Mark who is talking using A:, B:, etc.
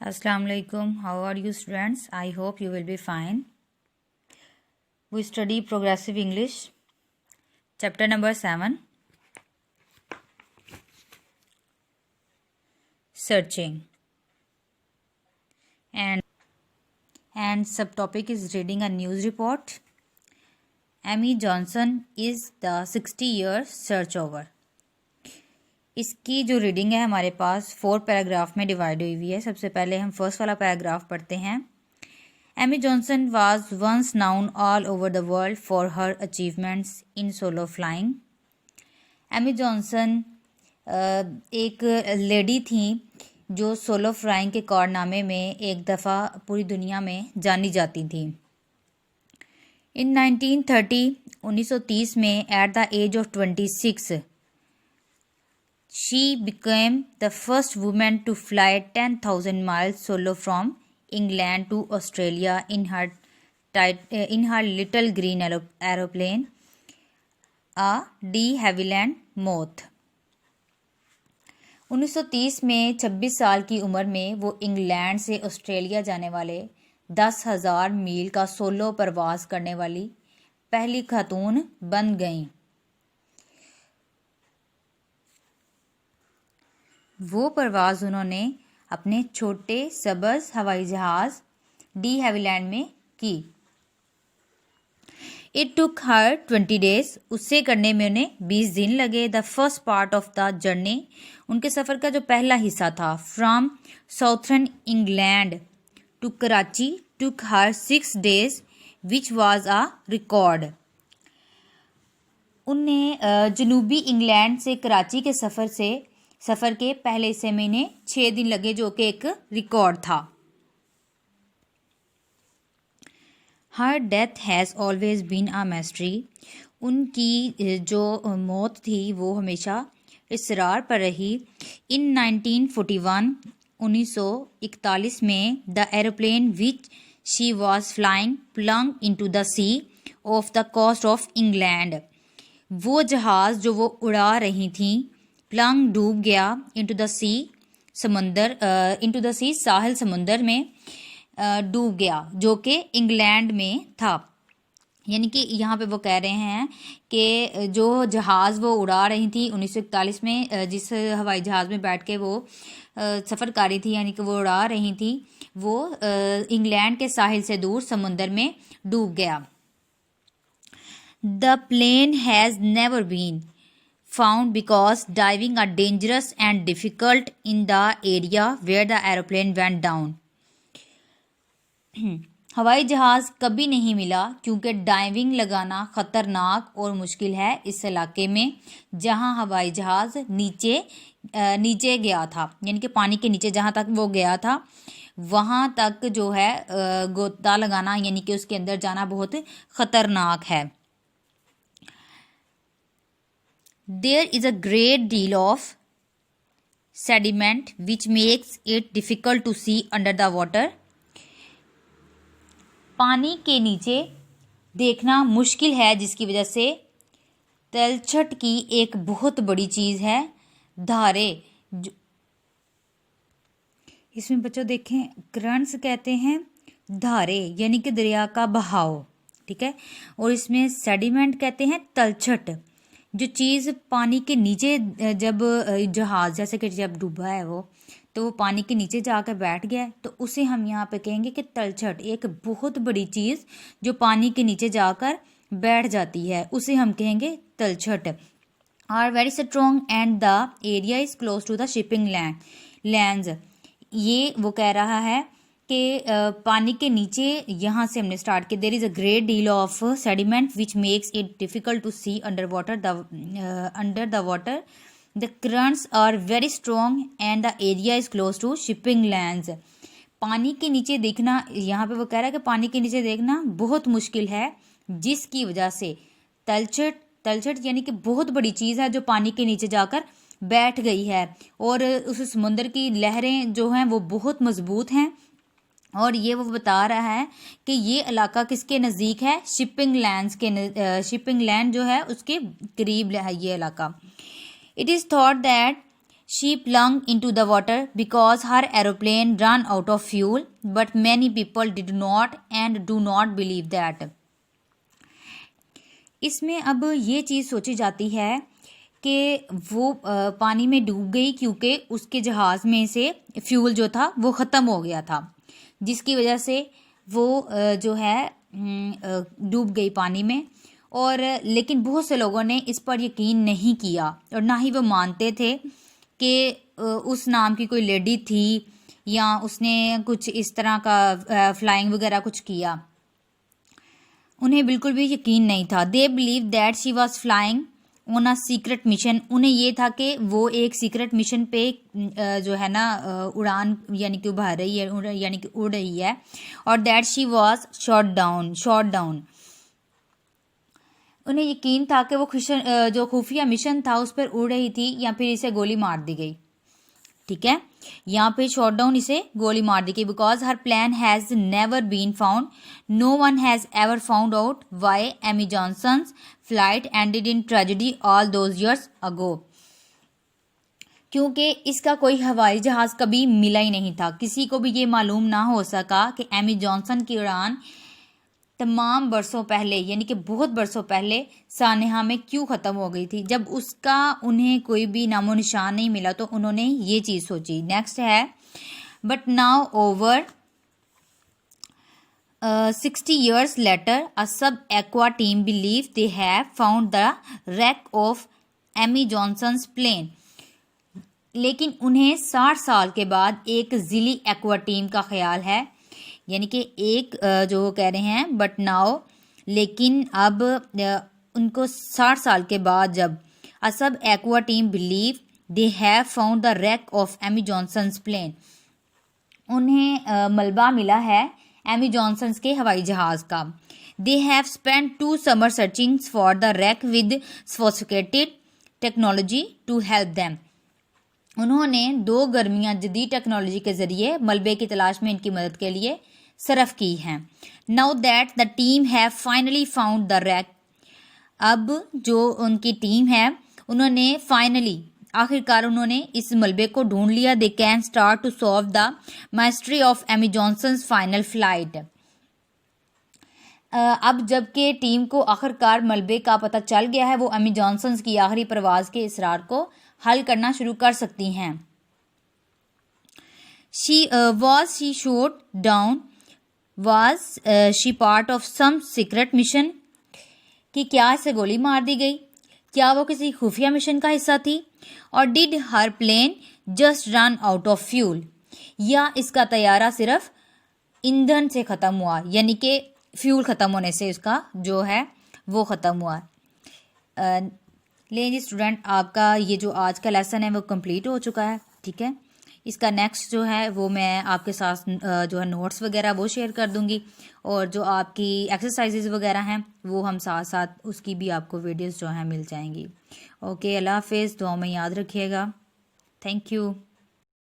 A: Assalamu alaikum. How are you students? I hope you will be fine. We study progressive English, chapter number 7, searching. And subtopic is reading a news report. Amy Johnson is the 60-year search over. इसकी जो reading है हमारे पास 4 paragraph में divide हुई हुई है। सबसे पहले हम फर्स्ट वाला पैराग्राफ पढ़ते हैं। Amy Johnson was once known all over the world for her achievements in solo flying. Amy Johnson एक लेडी थी जो सोलो फ्लाइंग के कारनामे में एक दफ़ा पूरी दुनिया में जानी जाती थी। इन 1930 में at the age of 26 she became the first woman to fly 10,000 miles solo from England to Australia in her little green aeroplane, a de Havilland Moth। 1930 में 26 साल की उम्र में वो इंग्लैंड से ऑस्ट्रेलिया जाने वाले 10,000 मील का सोलो प्रवास करने वाली पहली खातून बन गईं। वो परवाज़ उन्होंने अपने छोटे सबज़ हवाई जहाज़ डी हैविलैंड में की। इट टुक हर 20 डेज, उससे करने में उन्हें 20 दिन लगे। The first part of the journey, उनके सफ़र का जो पहला हिस्सा था, from southern England to Karachi took her 6 days which was a record. उन्हें जनूबी इंग्लैंड से कराची के सफ़र के पहले हिस्से में इन्हें 6 दिन लगे, जो कि एक रिकॉर्ड था। Her death has always been a mystery, उनकी जो मौत थी वो हमेशा इसरार पर रही। इन 1941 में the aeroplane which she was flying plunged into the sea off the coast of England, वो जहाज़ जो वो उड़ा रही थी प्लंग डूब गया इनटू द सी साहिल समुंदर में डूब गया, जो कि इंग्लैंड में था। यानी कि यहाँ पे वो कह रहे हैं कि जो जहाज़ वो उड़ा रही थी 1941 में, जिस हवाई जहाज़ में बैठ के वो सफ़र कर रही थी, यानी कि वो उड़ा रही थी, वो इंग्लैंड के साहिल से दूर समुंदर में डूब गया। The plane has never been found because diving are dangerous and difficult in the area where the aeroplane went down। हवाई जहाज़ कभी नहीं मिला क्योंकि डाइविंग लगाना ख़तरनाक और मुश्किल है इस इलाके में जहां हवाई जहाज़ नीचे गया था, यानी कि पानी के नीचे जहां तक वो गया था वहां तक जो है गोता लगाना, यानी कि उसके अंदर जाना बहुत ख़तरनाक है। There is a great deal of sediment which makes it difficult to see under the water। पानी के नीचे देखना मुश्किल है, जिसकी वजह से तलछट की एक बहुत बड़ी चीज़ है धारे। इसमें बच्चों देखें, करंट्स कहते हैं धारे, यानी कि दरिया का बहाव, ठीक है। और इसमें सेडिमेंट कहते हैं तलछट, जो चीज़ पानी के नीचे, जब जहाज़ जैसे कि जब डूबा है वो, तो वो पानी के नीचे जाकर बैठ गया, तो उसे हम यहाँ पे कहेंगे कि तलछट। एक बहुत बड़ी चीज़ जो पानी के नीचे जाकर बैठ जाती है उसे हम कहेंगे तलछट। Are very strong and the area is close to the shipping lanes, ये वो कह रहा है कि पानी के नीचे, यहाँ से हमने स्टार्ट किया। There is a great deal of sediment which makes it difficult to see under the water. The currents are very strong and the area is close to shipping lanes. पानी के नीचे देखना, यहाँ पे वो कह रहा है कि पानी के नीचे देखना बहुत मुश्किल है, जिसकी वजह से तलछट यानी कि बहुत बड़ी चीज़ है जो पानी के नीचे जाकर बैठ गई है, और उस समुंदर की लहरें जो हैं वो बहुत मजबूत हैं। और ये वो बता रहा है कि ये इलाका किसके नज़दीक है, शिपिंग लैंड जो है उसके करीब है ये इलाका। It is thought that She plunged into the water because her aeroplane ran out of fuel, but many people did not and do not believe that. इसमें अब ये चीज़ सोची जाती है कि वो पानी में डूब गई क्योंकि उसके जहाज़ में से फ्यूल जो था वो ख़त्म हो गया था, जिसकी वजह से वो जो है डूब गई पानी में। और लेकिन बहुत से लोगों ने इस पर यकीन नहीं किया और ना ही वो मानते थे कि उस नाम की कोई लेडी थी या उसने कुछ इस तरह का फ्लाइंग वगैरह कुछ किया। उन्हें बिल्कुल भी यकीन नहीं था। They believe that she was flying on a secret mission. उन्हें ये था कि वो एक सीक्रेट मिशन पे जो है ना उड़ान यानी कि उभर रही है, यानी कि उड़ रही है, और that she was shot down. उन्हें यकीन था कि वो जो खुफिया मिशन था उस पर उड़ रही थी या फिर इसे गोली मार दी गई। ठीक है, यहाँ पे शॉट डाउन, इसे गोली मार दी गई। Because her plane has never been found, no one has ever found out why Amy Johnson's flight ended in tragedy all those years ago. क्योंकि इसका कोई हवाई जहाज कभी मिला ही नहीं था, किसी को भी ये मालूम ना हो सका कि एमी जॉनसन की उड़ान तमाम बरसों पहले यानी कि बहुत बरसों पहले सानेहा में क्यों ख़त्म हो गई थी। जब उसका उन्हें कोई भी नामो निशान नहीं मिला तो उन्होंने ये चीज़ सोची। नेक्स्ट है, but now over 60 years later a sub aqua team believe they have found the wreck of Amy Johnson's plane. लेकिन उन्हें 60 साल के बाद एक जिली एक्वा टीम का ख्याल है, यानी कि एक जो कह रहे हैं बट नाउ, लेकिन अब उनको 60 साल के बाद जब a sub aqua team believe they have found the wreck of Amy Johnson's plane, उन्हें मलबा मिला है एमी जॉनसन्स के हवाई जहाज का। They have spend 2 summers searching for the wreck with sophisticated technology to help them. उन्होंने 2 गर्मियां जदीद टेक्नोलॉजी के जरिए मलबे की तलाश में इनकी मदद के लिए सरफ की हैं। Now that the team have finally found the rack, अब जो उनकी टीम है उन्होंने फाइनली आखिरकार उन्होंने इस मलबे को ढूंढ लिया। They can start to solve the mystery of Amy Johnson's final flight. अब जबकि टीम को आखिरकार मलबे का पता चल गया है, वो एमी जॉनसन्स की आखिरी परवाज के इसरार को हल करना शुरू कर सकती हैं। She shot down, was she part of some secret mission? कि क्या इसे गोली मार दी गई, क्या वो किसी खुफिया मिशन का हिस्सा थी? और did her plane just run out of fuel, या इसका तैयारा सिर्फ ईंधन से ख़त्म हुआ, यानी कि फ्यूल ख़त्म होने से इसका जो है वो ख़त्म हुआ। लेकिन जी स्टूडेंट, आपका ये जो आज का लेसन है वो कंप्लीट हो चुका है। ठीक है, इसका नेक्स्ट जो है वो मैं आपके साथ जो है नोट्स वगैरह वो शेयर कर दूंगी, और जो आपकी एक्सरसाइजेज वगैरह हैं वो हम साथ साथ उसकी भी आपको वीडियोस जो हैं मिल जाएंगी। ओके, अल्लाह हाफिज़, दुआ में याद रखिएगा। Thank you.